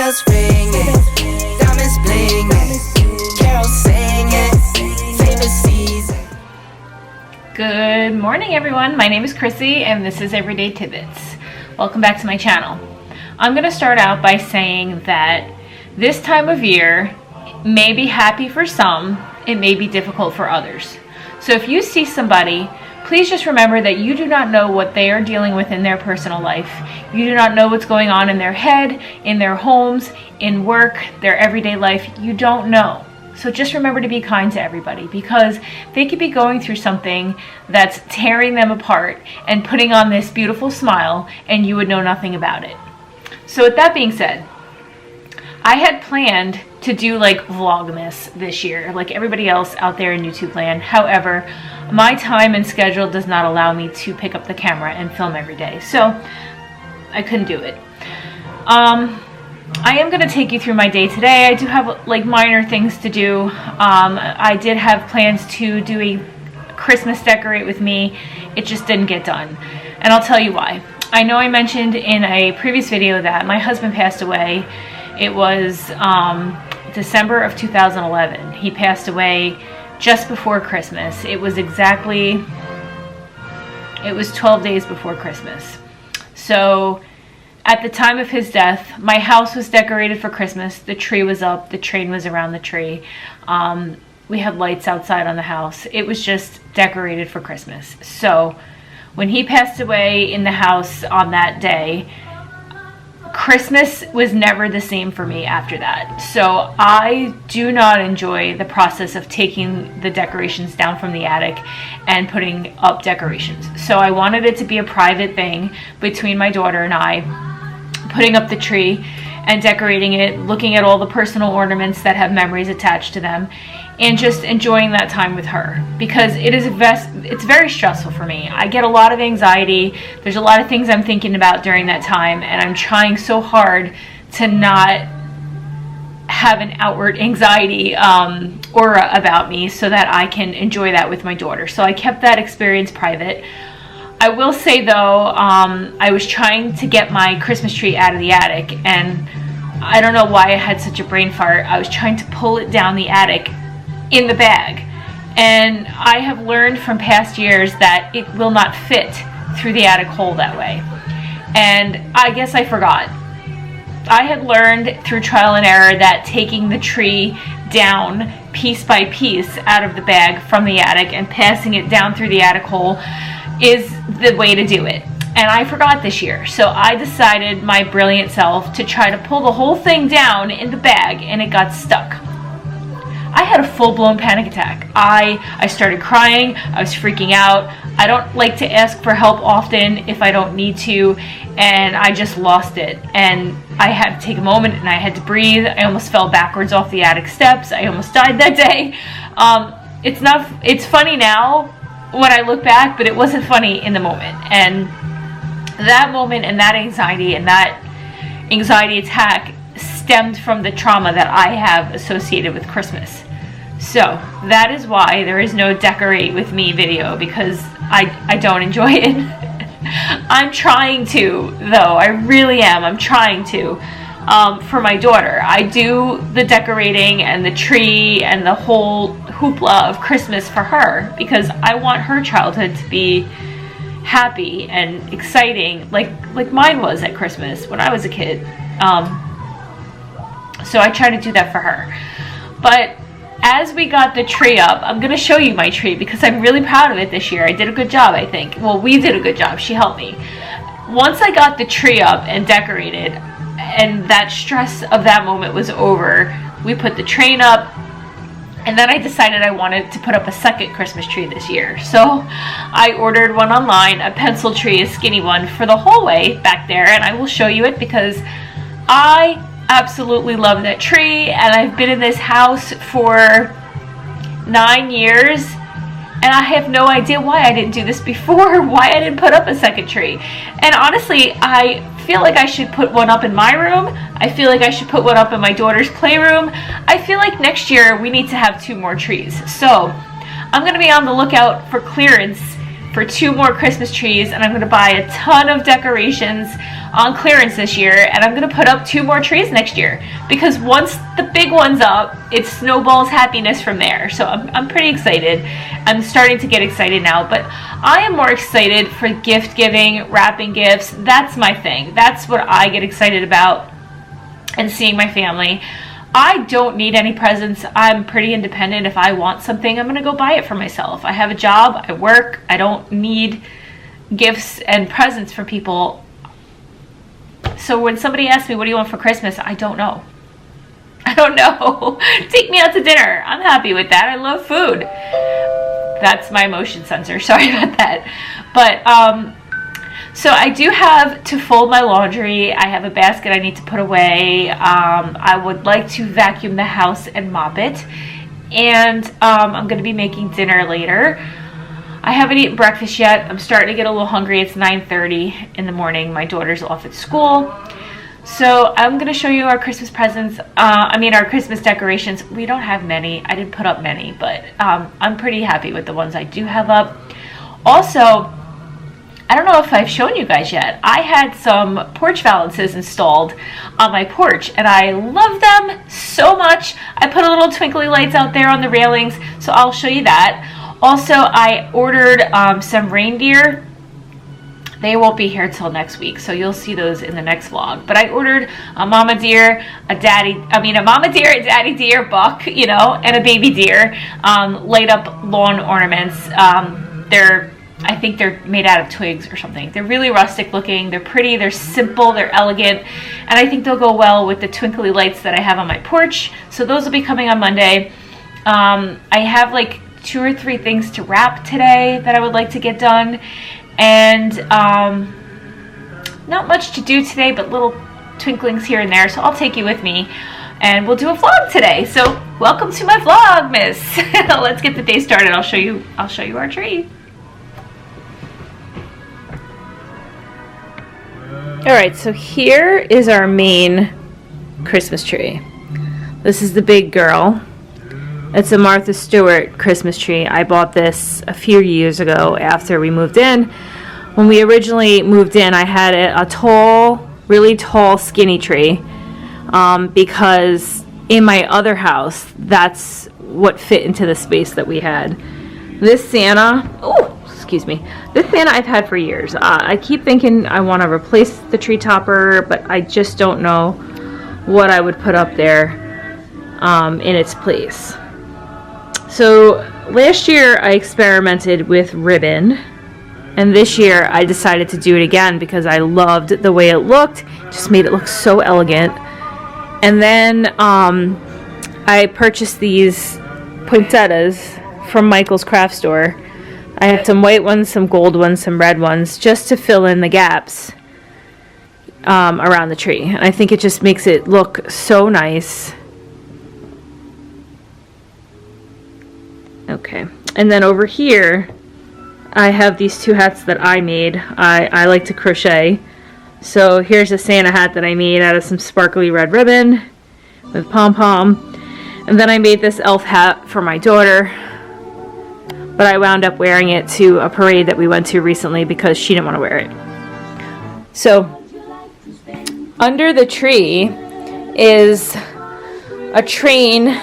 bells ringing, diamonds blinging, carols singing, favorite season. Good morning, everyone. My name is Chrissy, and this is Everyday Tidbits. Welcome back to my channel. I'm going to start out by saying that this time of year may be happy for some, it may be difficult for others. So if you see somebody, please just remember that you do not know what they are dealing with in their personal life. You do not know what's going on in their head, in their homes, in work, their everyday life. You don't know. So just remember to be kind to everybody, because they could be going through something that's tearing them apart and putting on this beautiful smile, and you would know nothing about it. So with that being said, I had planned to do like Vlogmas this year, like everybody else out there in YouTube land. However, my time and schedule does not allow me to pick up the camera and film every day, so I couldn't do it. I am going to take you through my day today. I do have like minor things to do. I did have plans to do a Christmas decorate with me. It just didn't get done, and I'll tell you why. I know I mentioned in a previous video that my husband passed away. It was December of 2011. He passed away just before Christmas. It was 12 days before Christmas. So at the time of his death, my house was decorated for Christmas. The tree was up, the train was around the tree. We had lights outside on the house. It was just decorated for Christmas. So when he passed away in the house on that day, Christmas was never the same for me after that. So I do not enjoy the process of taking the decorations down from the attic and putting up decorations. So I wanted it to be a private thing between my daughter and I, putting up the tree and decorating it, looking at all the personal ornaments that have memories attached to them, and just enjoying that time with her, because it's very stressful for me. I get a lot of anxiety. There's a lot of things I'm thinking about during that time, and I'm trying so hard to not have an outward anxiety aura about me so that I can enjoy that with my daughter. So I kept that experience private. I will say though, I was trying to get my Christmas tree out of the attic, and I don't know why I had such a brain fart. I was trying to pull it down the attic in the bag, and I have learned from past years that it will not fit through the attic hole that way, and I guess I forgot. I had learned through trial and error that taking the tree down piece by piece out of the bag from the attic and passing it down through the attic hole is the way to do it, and I forgot this year. So I decided, my brilliant self, to try to pull the whole thing down in the bag, and it got stuck. I had a full-blown panic attack. I started crying. I was freaking out. I don't like to ask for help often if I don't need to, and I just lost it. And I had to take a moment, and I had to breathe. I almost fell backwards off the attic steps. I almost died that day. It's funny now when I look back, but it wasn't funny in the moment. And that moment and that anxiety attack stemmed from the trauma that I have associated with Christmas. So that is why there is no decorate with me video, because I don't enjoy it. I'm trying to, though. I really am. I'm trying to. For my daughter, I do the decorating and the tree and the whole hoopla of Christmas for her, because I want her childhood to be happy and exciting like mine was at Christmas when I was a kid. So I try to do that for her. But as we got the tree up, I'm going to show you my tree because I'm really proud of it this year. I did a good job, I think. Well, we did a good job. She helped me. Once I got the tree up and decorated, and that stress of that moment was over, we put the train up, and then I decided I wanted to put up a second Christmas tree this year. So I ordered one online, a pencil tree, a skinny one, for the hallway back there, and I will show you it because I absolutely love that tree, and I've been in this house for 9 years, and I have no idea why I didn't do this before, why I didn't put up a second tree. And honestly, I feel like I should put one up in my room. I feel like I should put one up in my daughter's playroom. I feel like next year we need to have 2 more trees. So I'm going to be on the lookout for clearance for 2 more Christmas trees, and I'm going to buy a ton of decorations on clearance this year, and I'm going to put up 2 more trees next year, because once the big one's up, it snowballs happiness from there. So I'm pretty excited. I'm starting to get excited now, but I am more excited for gift giving, wrapping gifts. That's my thing. That's what I get excited about, and seeing my family. I don't need any presents. I'm pretty independent. If I want something, I'm going to go buy it for myself. I have a job, I work, I don't need gifts and presents from people. So when somebody asks me, what do you want for Christmas? I don't know. I don't know. Take me out to dinner. I'm happy with that. I love food. That's my motion sensor. Sorry about that. But, so I do have to fold my laundry. I have a basket I need to put away. I would like to vacuum the house and mop it. And I'm going to be making dinner later. I haven't eaten breakfast yet. I'm starting to get a little hungry. It's 9:30 in the morning. My daughter's off at school. So I'm going to show you our Christmas presents. Our Christmas decorations. We don't have many. I didn't put up many, but I'm pretty happy with the ones I do have up. Also, I don't know if I've shown you guys yet. I had some porch valances installed on my porch, and I love them so much. I put a little twinkly lights out there on the railings, so I'll show you that. Also, I ordered some reindeer. They won't be here till next week, so you'll see those in the next vlog. But I ordered a mama deer, a mama deer, a daddy deer, buck, and a baby deer, light up lawn ornaments. I think they're made out of twigs or something. They're really rustic looking. They're pretty. They're simple. They're elegant. And I think they'll go well with the twinkly lights that I have on my porch. So those will be coming on Monday. I have like 2 or 3 things to wrap today that I would like to get done. And not much to do today, but little twinklings here and there. So I'll take you with me, and we'll do a vlog today. So welcome to my Vlogmas. Let's get the day started. I'll show you our tree. All right, so here is our main Christmas tree. This is the big girl. It's a Martha Stewart Christmas tree. I bought this a few years ago after we moved in. When we originally moved in, I had a tall, really tall, skinny tree because in my other house, that's what fit into the space that we had. This Santa, this Santa I've had for years. I keep thinking I want to replace the tree topper, but I just don't know what I would put up there in its place. So last year I experimented with ribbon, and this year I decided to do it again because I loved the way it looked. Just made it look so elegant. And then I purchased these poinsettias from Michael's craft store. I had some white ones, some gold ones, some red ones, just to fill in the gaps around the tree. And I think it just makes it look so nice. Okay, and then over here I have these 2 hats that I made. I like to crochet, so here's a Santa hat that I made out of some sparkly red ribbon with pom-pom, and then I made this elf hat for my daughter, but I wound up wearing it to a parade that we went to recently because she didn't want to wear it. So under the tree is a train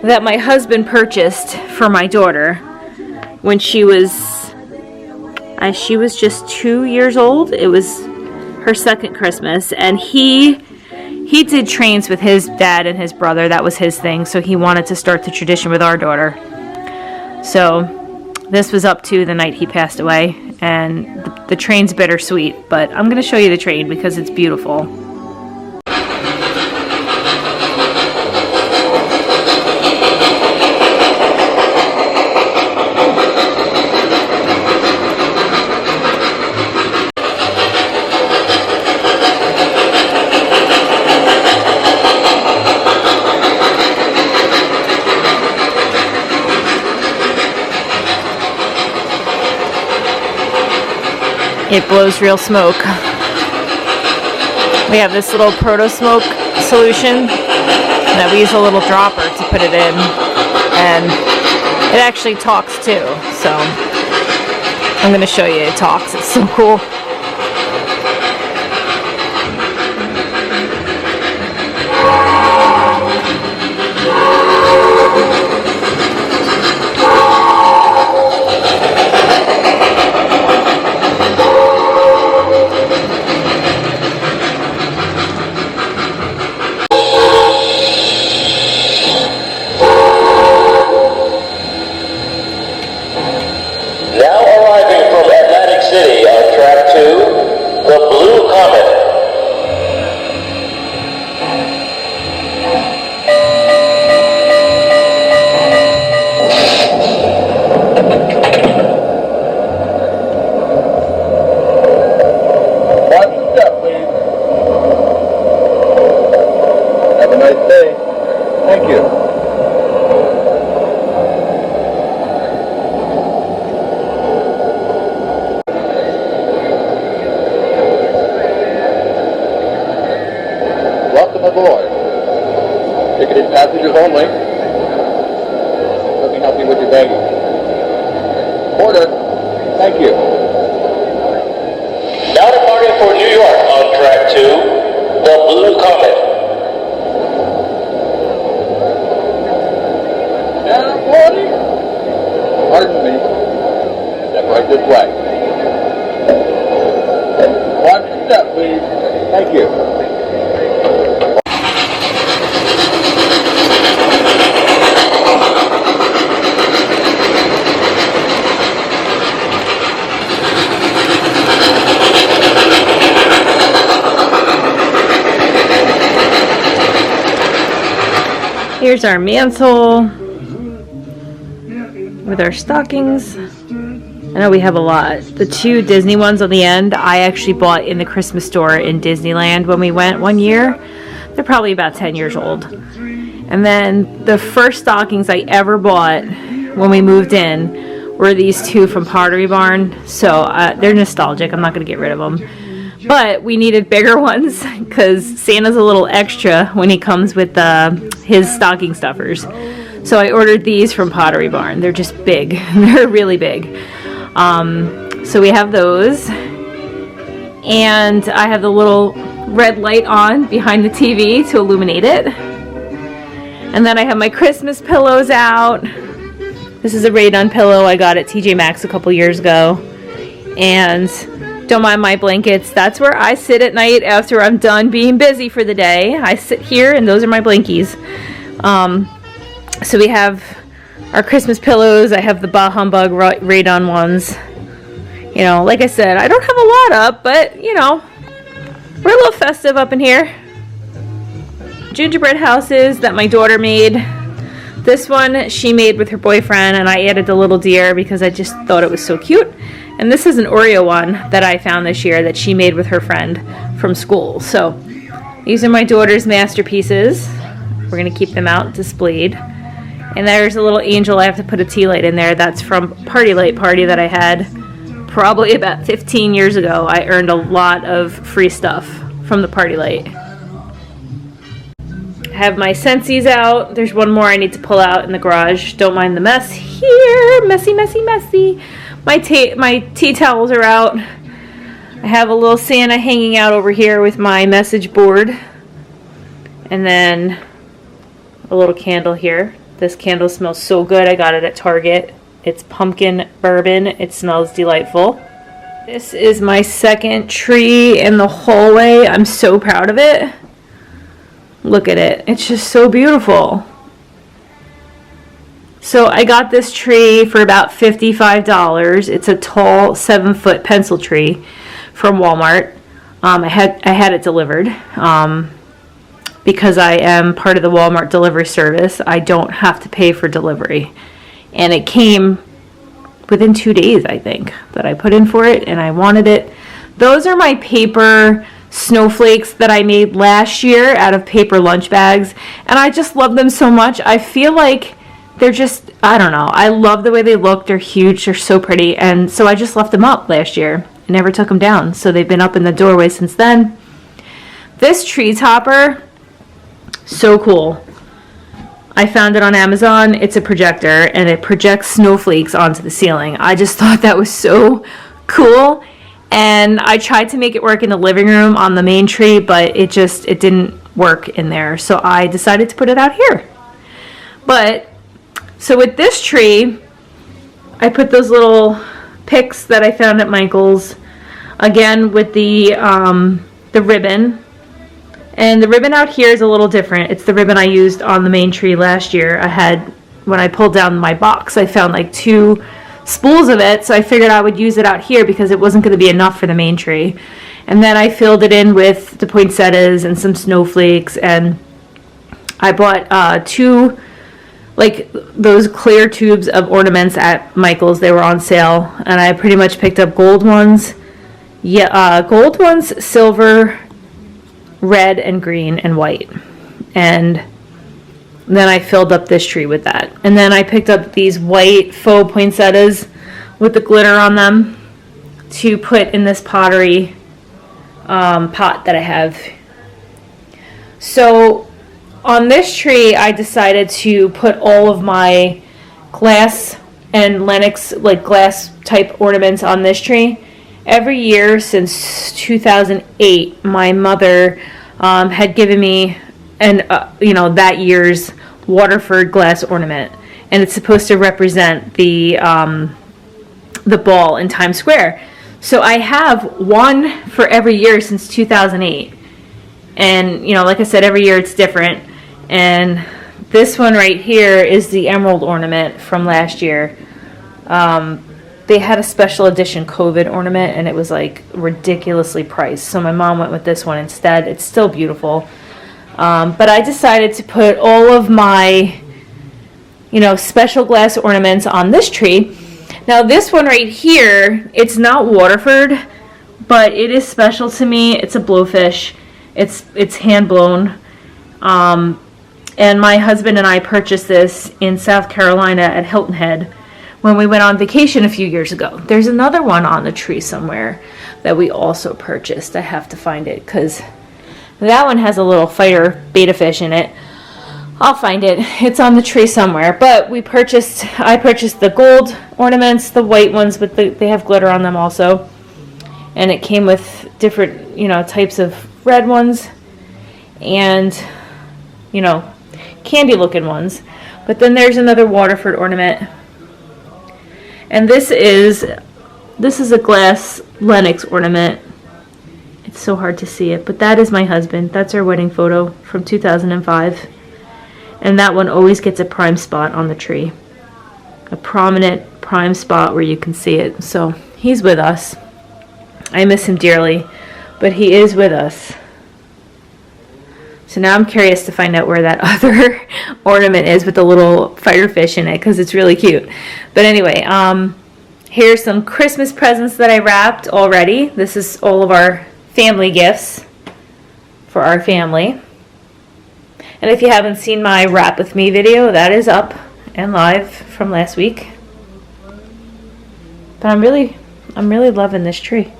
that my husband purchased for my daughter when she was just 2 years old. It was her second Christmas, and he did trains with his dad and his brother. That was his thing, so he wanted to start the tradition with our daughter. So this was up to the night he passed away, and the train's bittersweet, but I'm going to show you the train because it's beautiful. It blows real smoke. We have this little proto smoke solution that we use a little dropper to put it in, and it actually talks too, so I'm going to show you. It talks. It's so cool. Aboard. Ticketed passengers only. Let me help you with your baggage. Order. Thank you. Now departing for New York on track 2, the Blue Comet. Now, boarding. Pardon me. Step right this way. Watch your step, please. Thank you. Here's our mantle with our stockings. I know we have a lot. The 2 Disney ones on the end, I actually bought in the Christmas store in Disneyland when we went one year. They're probably about 10 years old. And then the first stockings I ever bought when we moved in were these 2 from Pottery Barn. So they're nostalgic. I'm not going to get rid of them. But we needed bigger ones because Santa's a little extra when he comes with his stocking stuffers. So I ordered these from Pottery Barn. They're just big. They're really big. So we have those. And I have the little red light on behind the TV to illuminate it. And then I have my Christmas pillows out. This is a Raid-On pillow I got at TJ Maxx a couple years ago. And don't mind my blankets. That's where I sit at night after I'm done being busy for the day. I sit here and those are my blankies. So we have our Christmas pillows. I have the Bah Humbug Raid-On ones. You know, like I said, I don't have a lot up, but you know, we're a little festive up in here. Gingerbread houses that my daughter made. This one she made with her boyfriend, and I added the little deer because I just thought it was so cute. And this is an Oreo one that I found this year that she made with her friend from school. So these are my daughter's masterpieces. We're going to keep them out displayed. And there's a little angel. I have to put a tea light in there. That's from Party Light Party that I had probably about 15 years ago. I earned a lot of free stuff from the Party Light. I have my Scentsies out. There's one more I need to pull out in the garage. Don't mind the mess here. Messy, messy, messy. My tea towels are out. I have a little Santa hanging out over here with my message board. And then a little candle here. This candle smells so good. I got it at Target. It's pumpkin bourbon. It smells delightful. This is my second tree in the hallway. I'm so proud of it. Look at it. It's just so beautiful. So I got this tree for about $55. It's a tall 7-foot pencil tree from Walmart. I had it delivered. Because I am part of the Walmart delivery service, I don't have to pay for delivery. And it came within 2 days, I think, that I put in for it, and I wanted it. Those are my paper snowflakes that I made last year out of paper lunch bags, and I just love them so much. I feel like they're just, I don't know, I love the way they look. They're huge, they're so pretty, and so I just left them up last year. I never took them down, so they've been up in the doorway since then. This tree topper, so cool. I found it on Amazon. It's a projector and it projects snowflakes onto the ceiling. I just thought that was so cool. And I tried to make it work in the living room on the main tree, but it didn't work in there. So I decided to put it out here. But, so with this tree, I put those little picks that I found at Michael's, again with the ribbon. And the ribbon out here is a little different. It's the ribbon I used on the main tree last year. When I pulled down my box, I found like 2 spools of it, so I figured I would use it out here because it wasn't going to be enough for the main tree. And then I filled it in with the poinsettias and some snowflakes, and I bought 2 like those clear tubes of ornaments at Michael's. They were on sale, and I pretty much picked up gold ones, gold ones, silver, red and green and white, and then I filled up this tree with that. And then I picked up these white faux poinsettias with the glitter on them to put in this pottery pot that I have. So on this tree I decided to put all of my glass and Lenox, like glass type ornaments on this tree. Every year since 2008, my mother had given me that year's Waterford glass ornament, and it's supposed to represent the ball in Times Square. So I have one for every year since 2008, and like I said, every year it's different. And this one right here is the emerald ornament from last year. They had a special edition COVID ornament, and it was like ridiculously priced, so my mom went with this one instead. It's still beautiful, but I decided to put all of my special glass ornaments on this tree. Now this one right here, it's not Waterford, but it is special to me. It's a blowfish. It's hand blown, and my husband and I purchased this in South Carolina at Hilton Head when we went on vacation a few years ago. There's another one on the tree somewhere that we also purchased. I have to find it because that one has a little fighter betta fish in it. I'll find it. It's on the tree somewhere. But I purchased the gold ornaments, the white ones with they have glitter on them also. And it came with different, types of red ones and, candy looking ones. But then there's another Waterford ornament. And this is a glass Lenox ornament. It's so hard to see it, but that is my husband. That's our wedding photo from 2005. And that one always gets a prime spot on the tree. A prominent prime spot where you can see it. So he's with us. I miss him dearly, but he is with us. So now I'm curious to find out where that other ornament is with the little fighter fish in it, because it's really cute. But anyway, here's some Christmas presents that I wrapped already. This is all of our family gifts for our family. And if you haven't seen my Wrap With Me video, that is up and live from last week. But I'm really loving this tree.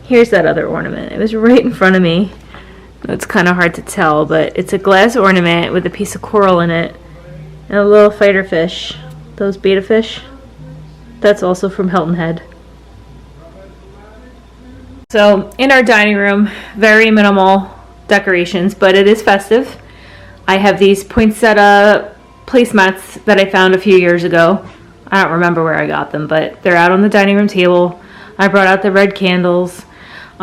Here's that other ornament. It was right in front of me. It's kind of hard to tell, but it's a glass ornament with a piece of coral in it and a little fighter fish. Those betta fish. That's also from Hilton Head. So in our dining room, very minimal decorations, but it is festive. I have these poinsettia placemats that I found a few years ago. I don't remember where I got them, but they're out on the dining room table. I brought out the red candles.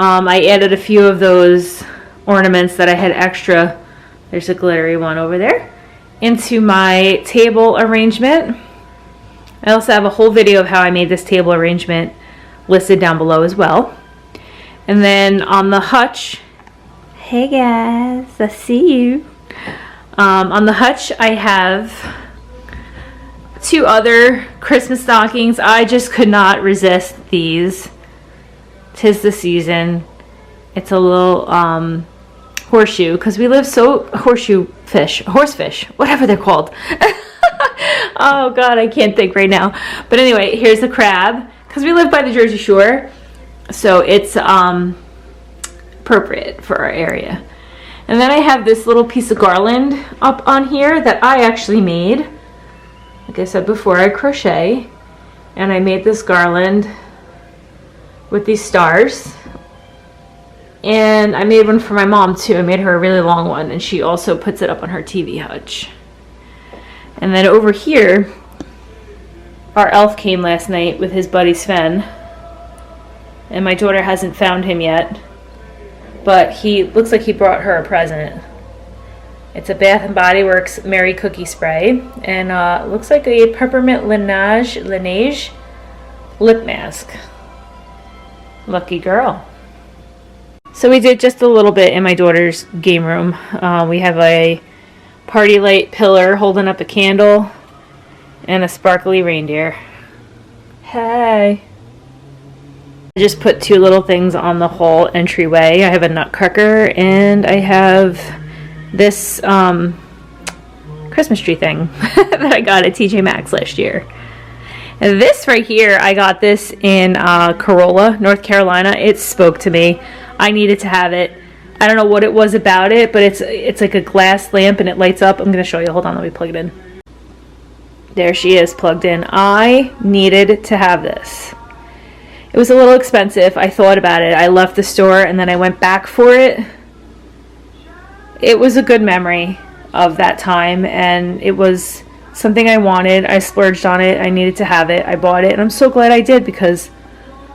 I added a few of those ornaments that I had extra. There's a glittery one over there. Into my table arrangement. I also have a whole video of how I made this table arrangement listed down below as well. And then on the hutch, hey guys, I see you. On the hutch I have 2 other Christmas stockings. I just could not resist these. 'Tis the season. It's a little horseshoe, because we live horsefish, whatever they're called. Oh god, I can't think right now. But anyway, here's the crab, because we live by the Jersey Shore. So it's appropriate for our area. And then I have this little piece of garland up on here that I actually made. Like I said before, I crochet, and I made this garland with these stars. And I made one for my mom too. I made her a really long one, and she also puts it up on her TV hutch. And then over here, our elf came last night with his buddy Sven, and my daughter hasn't found him yet, but he looks like he brought her a present. It's a Bath & Body Works Mary Cookie Spray, and looks like a peppermint Laneige lip mask. Lucky girl. So we did just a little bit in my daughter's game room. We have a party light pillar holding up a candle and a sparkly reindeer. Hey! I just put two little things on the whole entryway. I have a nutcracker and I have this Christmas tree thing that I got at TJ Maxx last year. And this right here, I got this in Corolla, North Carolina. It spoke to me. I needed to have it. I don't know what it was about it, but it's like a glass lamp and it lights up. I'm going to show you. Hold on, let me plug it in. There she is, plugged in. I needed to have this. It was a little expensive. I thought about it. I left the store and then I went back for it. It was a good memory of that time, and it was something I wanted. I splurged on it. I needed to have it. I bought it, and I'm so glad I did because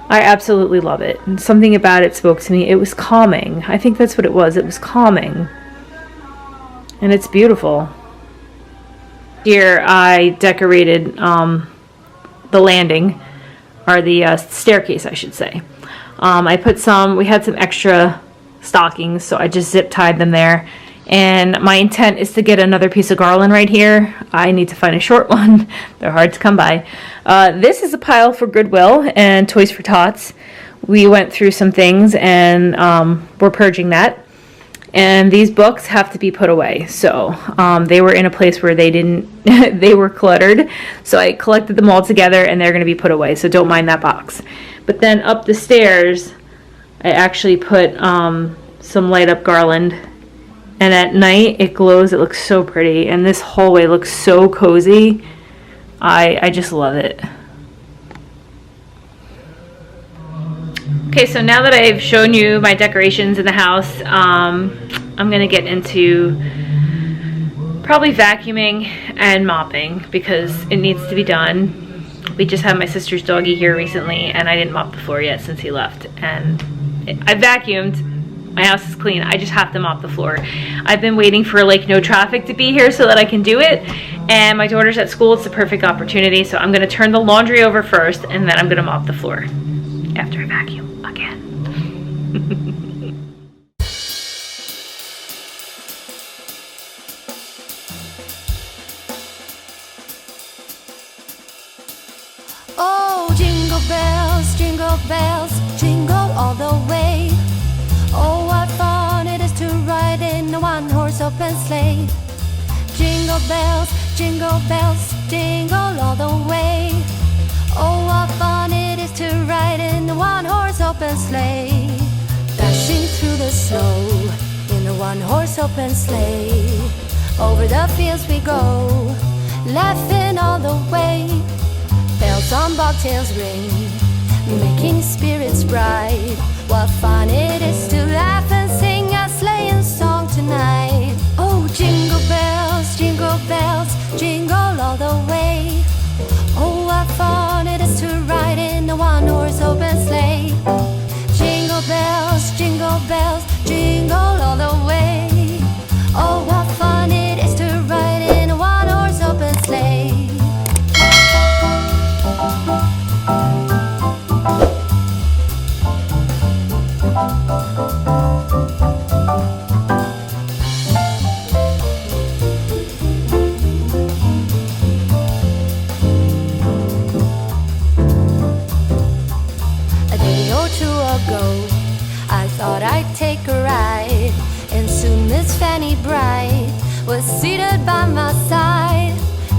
I absolutely love it. And something about it spoke to me. It was calming. I think that's what it was. It was calming. And it's beautiful. Here I decorated the landing, or the staircase, I should say. We had some extra stockings, so I just zip tied them there. And my intent is to get another piece of garland right here. I need to find a short one. They're hard to come by. This is a pile for Goodwill and Toys for Tots. We went through some things and we're purging that. And these books have to be put away. So they were in a place where they were cluttered. So I collected them all together and they're going to be put away. So don't mind that box. But then up the stairs, I actually put some light up garland. And at night it glows. It looks so pretty. And this hallway looks so cozy. I just love it. Okay, so now that I've shown you my decorations in the house, I'm going to get into probably vacuuming and mopping because it needs to be done. We just had my sister's doggy here recently and I didn't mop the floor yet since he left. And I vacuumed. My house is clean. I just have to mop the floor. I've been waiting for like no traffic to be here so that I can do it. And my daughter's at school. It's the perfect opportunity. So I'm going to turn the laundry over first and then I'm going to mop the floor after I vacuum again. Oh, jingle bells, jingle all the way. Oh, what fun it is to ride in a one-horse open sleigh. Jingle bells, jingle all the way. Oh, what fun it is to ride in a one-horse open sleigh. Dashing through the snow in a one-horse open sleigh. Over the fields we go, laughing all the way. Bells on bobtails ring, making spirits bright. What fun it is to laugh and sing a sleighing song tonight. Oh, jingle bells, jingle all the way. Oh, what fun it is to ride in a one-horse open sleigh. Jingle bells, jingle all the way. Oh, what fun it is to ride in a one-horse open sleigh. I thought I'd take a ride, and soon Miss Fanny Bright was seated by my side.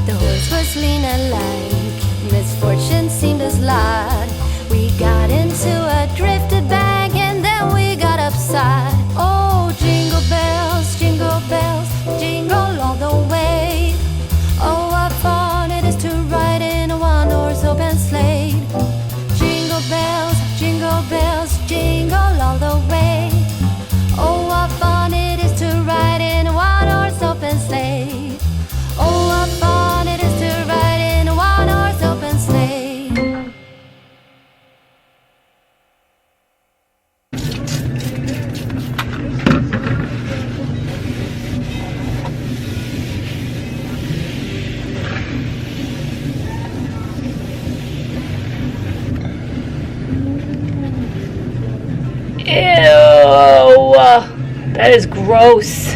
The horse was lean and lank, misfortune seemed his lot. We got into a drifted bank and then we got upset. side. Oh, jingle bells, jingle all the way. Oh, what fun it is to ride in a one-horse open sleigh. Jingle bells, jingle all the way. Oh, what fun it is to ride in a one-horse open sleigh. Oh, what fun it is to ride in a one-horse open sleigh. Ew, that is gross.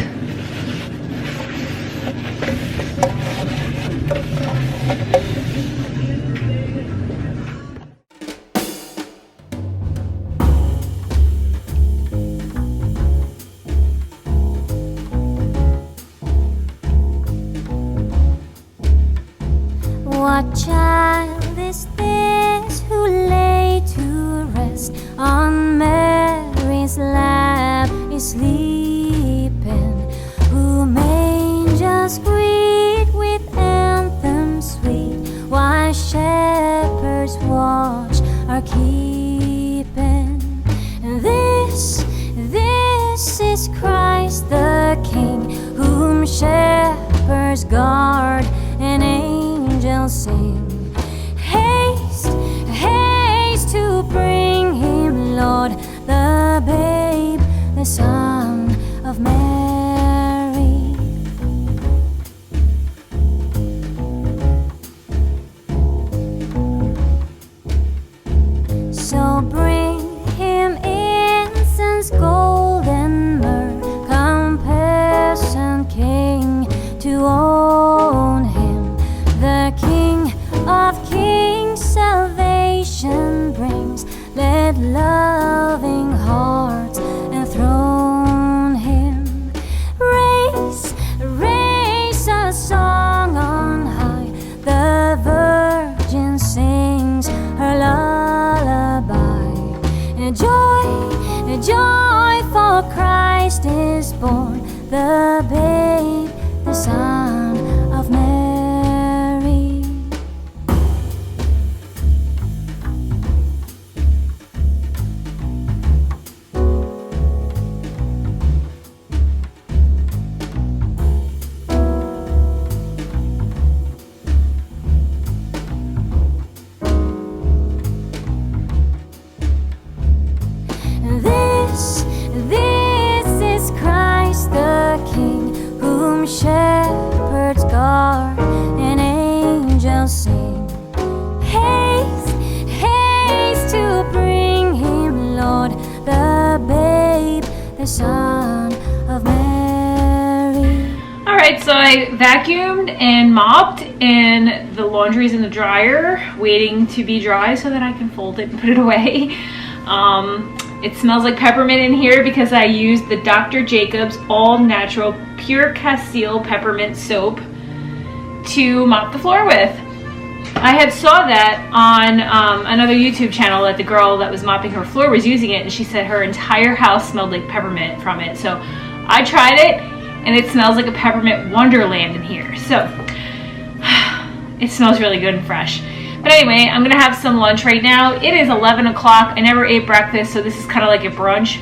What child is this who lay to rest on Mary's lap is sleeping? Whom angels greet with anthems sweet, while shepherds watch are keeping. And this is Christ the King, whom shepherds guard and angels sing. Haste, haste to bring him, Lord, the babe, the Son of Mary. So bring him incense, gold and myrrh, compass and king to own him. The King of Kings salvation brings. Let loving hearts enthrone him. Raise, raise a song on high. The Virgin sings her lullaby. And joy, for Christ is born, the babe, the Son of Mary. This is Christ the King, whom shepherds guard and angels sing. Haste, haste to bring him, Lord, the babe, the Son of Mary. Alright, so I vacuumed and mopped, and the laundry's in the dryer waiting to be dry so that I can fold it and put it away. It smells like peppermint in here because I used the Dr. Jacobs All Natural Pure Castile Peppermint Soap to mop the floor with. I had saw that on another YouTube channel that the girl that was mopping her floor was using it, and she said her entire house smelled like peppermint from it. So I tried it, and it smells like a peppermint wonderland in here. So it smells really good and fresh. But anyway, I'm gonna have some lunch right now. It is 11 o'clock. I never ate breakfast, so this is kind of like a brunch.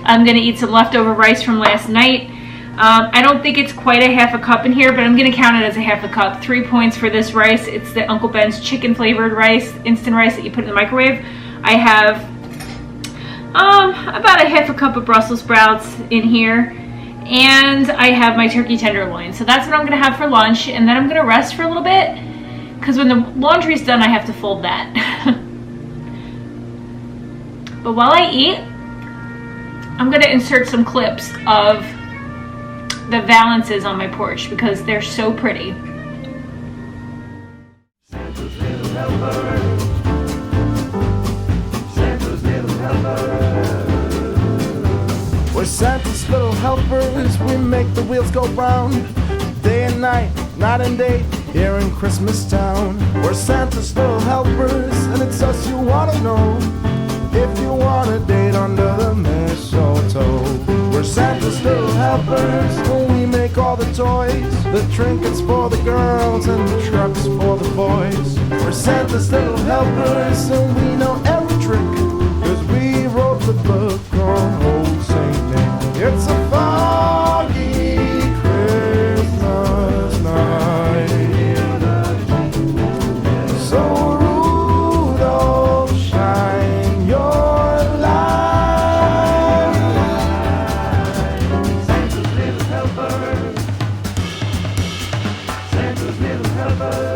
I'm gonna eat some leftover rice from last night. I don't think it's quite a half a cup in here, but I'm gonna count it as a half a cup. 3 points for this rice. It's the Uncle Ben's chicken flavored rice, instant rice that you put in the microwave. I have about a half a cup of Brussels sprouts in here, and I have my turkey tenderloin. So that's what I'm gonna have for lunch, and then I'm gonna rest for a little bit, because when the laundry's done, I have to fold that. But while I eat, I'm gonna insert some clips of the valances on my porch because they're so pretty. Santa's little helper. Santa's little helper. We're Santa's little helpers. We make the wheels go round. Day and night, night and day. Here in Christmas Town, we're Santa's little helpers, and it's us you wanna know. if you want a date under the mistletoe. We're Santa's little helpers, and we make all the toys, the trinkets for the girls and the trucks for the boys. We're Santa's little helpers, and we know every trick, 'cause we wrote the book on Old Saint Nick. It's a foggy Christmas night, so Rudolph, shine your light. Santa's little helper, Santa's little helper.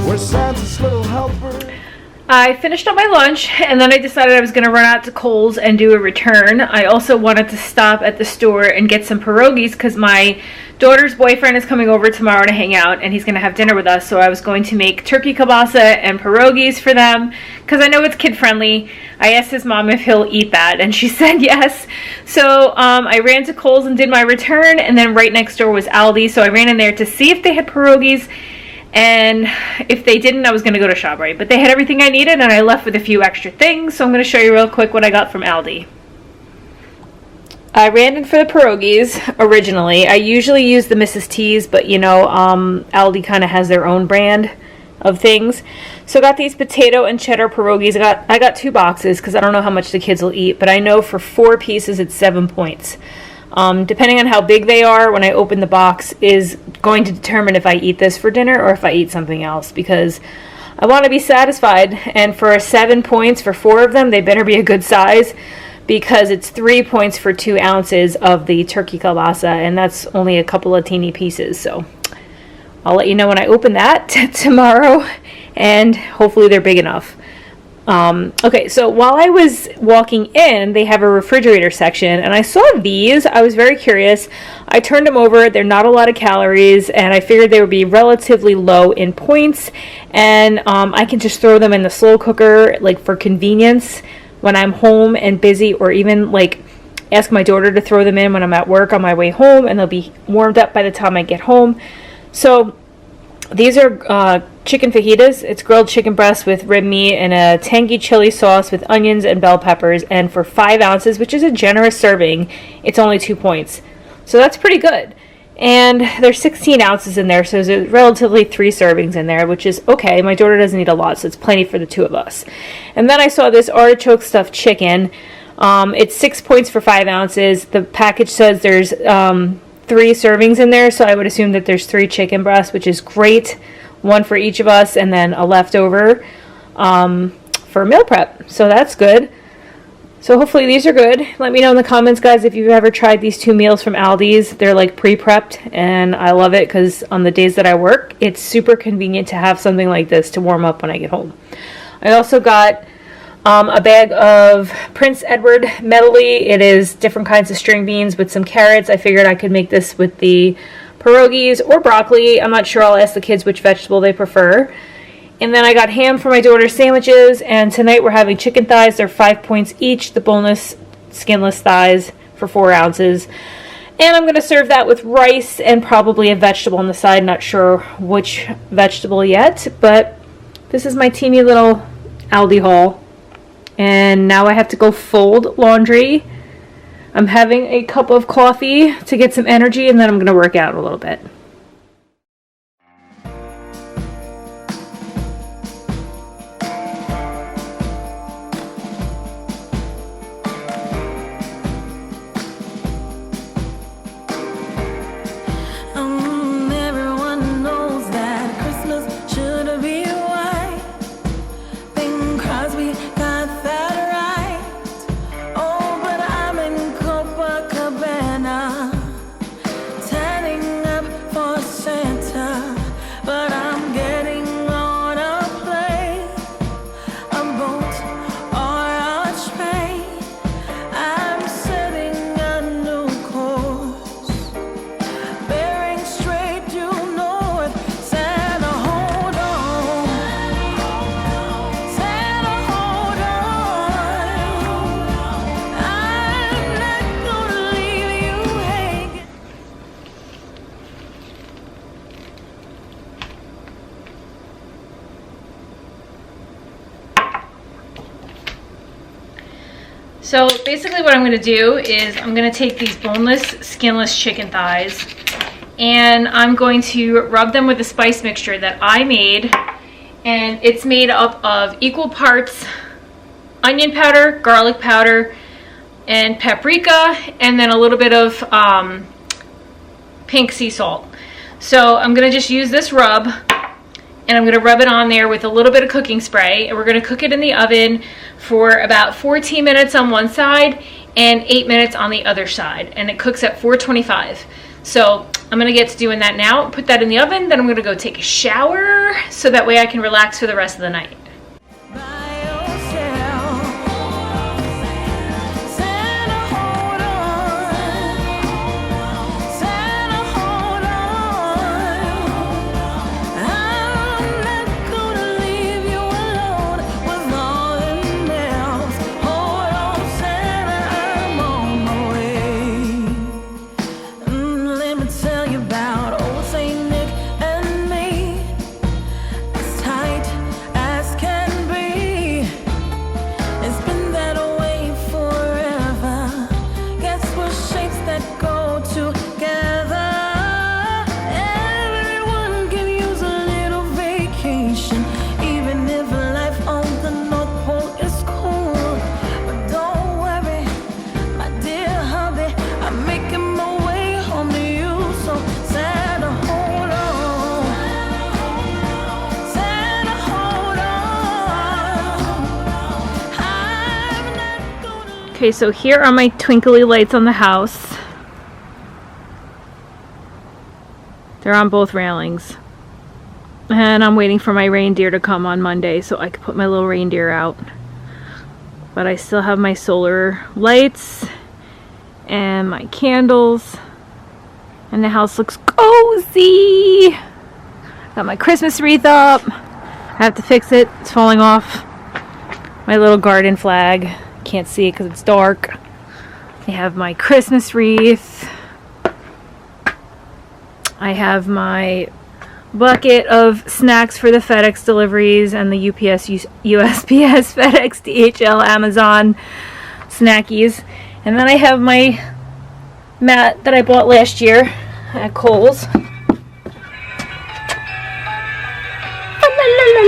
We're Santa's little helper. I finished up my lunch and then I decided I was going to run out to Kohl's and do a return. I also wanted to stop at the store and get some pierogies because my daughter's boyfriend is coming over tomorrow to hang out and he's going to have dinner with us. So I was going to make turkey kielbasa and pierogies for them because I know it's kid friendly. I asked his mom if he'll eat that and she said yes. So I ran to Kohl's and did my return, and then right next door was Aldi. So I ran in there to see if they had pierogies. And if they didn't, I was going to go to ShopRite. But they had everything I needed, and I left with a few extra things. So I'm going to show you real quick what I got from Aldi. I ran in for the pierogies originally. I usually use the Mrs. T's, but you know, Aldi kind of has their own brand of things. So I got these potato and cheddar pierogies. I got 2 boxes because I don't know how much the kids will eat. But I know for 4 pieces it's 7 points. Depending on how big they are when I open the box is going to determine if I eat this for dinner or if I eat something else, because I want to be satisfied. And for 7 points for 4 of them, they better be a good size, because it's 3 points for 2 ounces of the turkey kielbasa, and that's only a couple of teeny pieces. So I'll let you know when I open that tomorrow, and hopefully they're big enough. Okay, so while I was walking in, they have a refrigerator section, and I saw these. I was very curious. I turned them over. They're not a lot of calories, and I figured they would be relatively low in points, and I can just throw them in the slow cooker, like for convenience when I'm home and busy, or even like ask my daughter to throw them in when I'm at work on my way home, and they'll be warmed up by the time I get home. So these are chicken fajitas. It's grilled chicken breast with rib meat and a tangy chili sauce with onions and bell peppers. And for 5 ounces, which is a generous serving, it's only 2 points. So that's pretty good. And there's 16 ounces in there, so there's relatively 3 servings in there, which is okay. My daughter doesn't eat a lot, so it's plenty for the 2 of us. And then I saw this artichoke stuffed chicken. It's 6 points for 5 ounces. The package says there's 3 servings in there, so I would assume that there's 3 chicken breasts, which is great. 1 for each of us, and then a leftover for meal prep. So that's good. So hopefully these are good. Let me know in the comments, guys, if you've ever tried these 2 meals from Aldi's. They're like pre-prepped, and I love it because on the days that I work, it's super convenient to have something like this to warm up when I get home. I also got a bag of Prince Edward medley. It is different kinds of string beans with some carrots. I figured I could make this with the pierogies or broccoli. I'm not sure. I'll ask the kids which vegetable they prefer. And then I got ham for my daughter's sandwiches, and tonight we're having chicken thighs. They're 5 points each, the boneless, skinless thighs for 4 ounces. And I'm going to serve that with rice and probably a vegetable on the side. Not sure which vegetable yet, but this is my teeny little Aldi haul. And now I have to go fold laundry. I'm having a cup of coffee to get some energy, and then I'm going to work out a little bit. Everyone knows that Christmas should be white. Bing Crosby got that right. Oh, but I'm in Copacabana, tanning up So basically what I'm going to do is I'm going to take these boneless, skinless chicken thighs and I'm going to rub them with a spice mixture that I made, and it's made up of equal parts onion powder, garlic powder, and paprika, and then a little bit of pink sea salt. So I'm going to just use this rub, and I'm going to rub it on there with a little bit of cooking spray, and we're going to cook it in the oven for about 14 minutes on one side and 8 minutes on the other side, and it cooks at 425. So I'm going to get to doing that now, put that in the oven, then I'm going to go take a shower so that way I can relax for the rest of the night. Okay, so here are my twinkly lights on the house. They're on both railings. And I'm waiting for my reindeer to come on Monday so I can put my little reindeer out. But I still have my solar lights and my candles. And the house looks cozy. Got my Christmas wreath up. I have to fix it. It's falling off. My little garden flag. Can't see it because it's dark. I have my Christmas wreath. I have my bucket of snacks for the FedEx deliveries and the UPS, USPS, FedEx, DHL, Amazon snackies. And then I have my mat that I bought last year at Kohl's. La la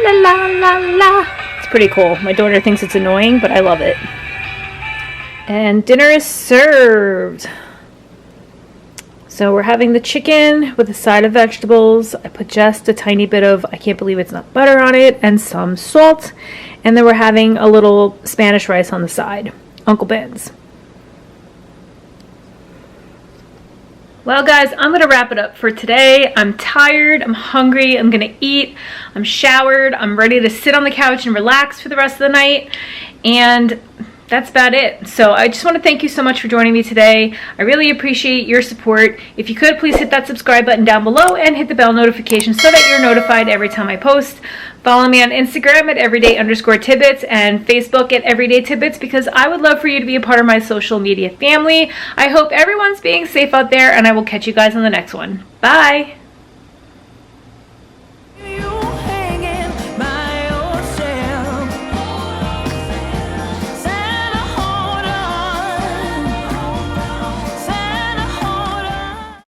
la la la la. It's pretty cool. My daughter thinks it's annoying, but I love it. And dinner is served. So we're having the chicken with a side of vegetables. I put just a tiny bit of, I can't believe it's not butter on it, and some salt. And then we're having a little Spanish rice on the side. Uncle Ben's. Well guys, I'm going to wrap it up for today. I'm tired, I'm hungry, I'm going to eat, I'm showered, I'm ready to sit on the couch and relax for the rest of the night, and that's about it. So I just want to thank you so much for joining me today. I really appreciate your support. If you could, please hit that subscribe button down below and hit the bell notification so that you're notified every time I post. Follow me on Instagram at everyday_tidbits and Facebook at everydaytidbits, because I would love for you to be a part of my social media family. I hope everyone's being safe out there, and I will catch you guys on the next one. Bye!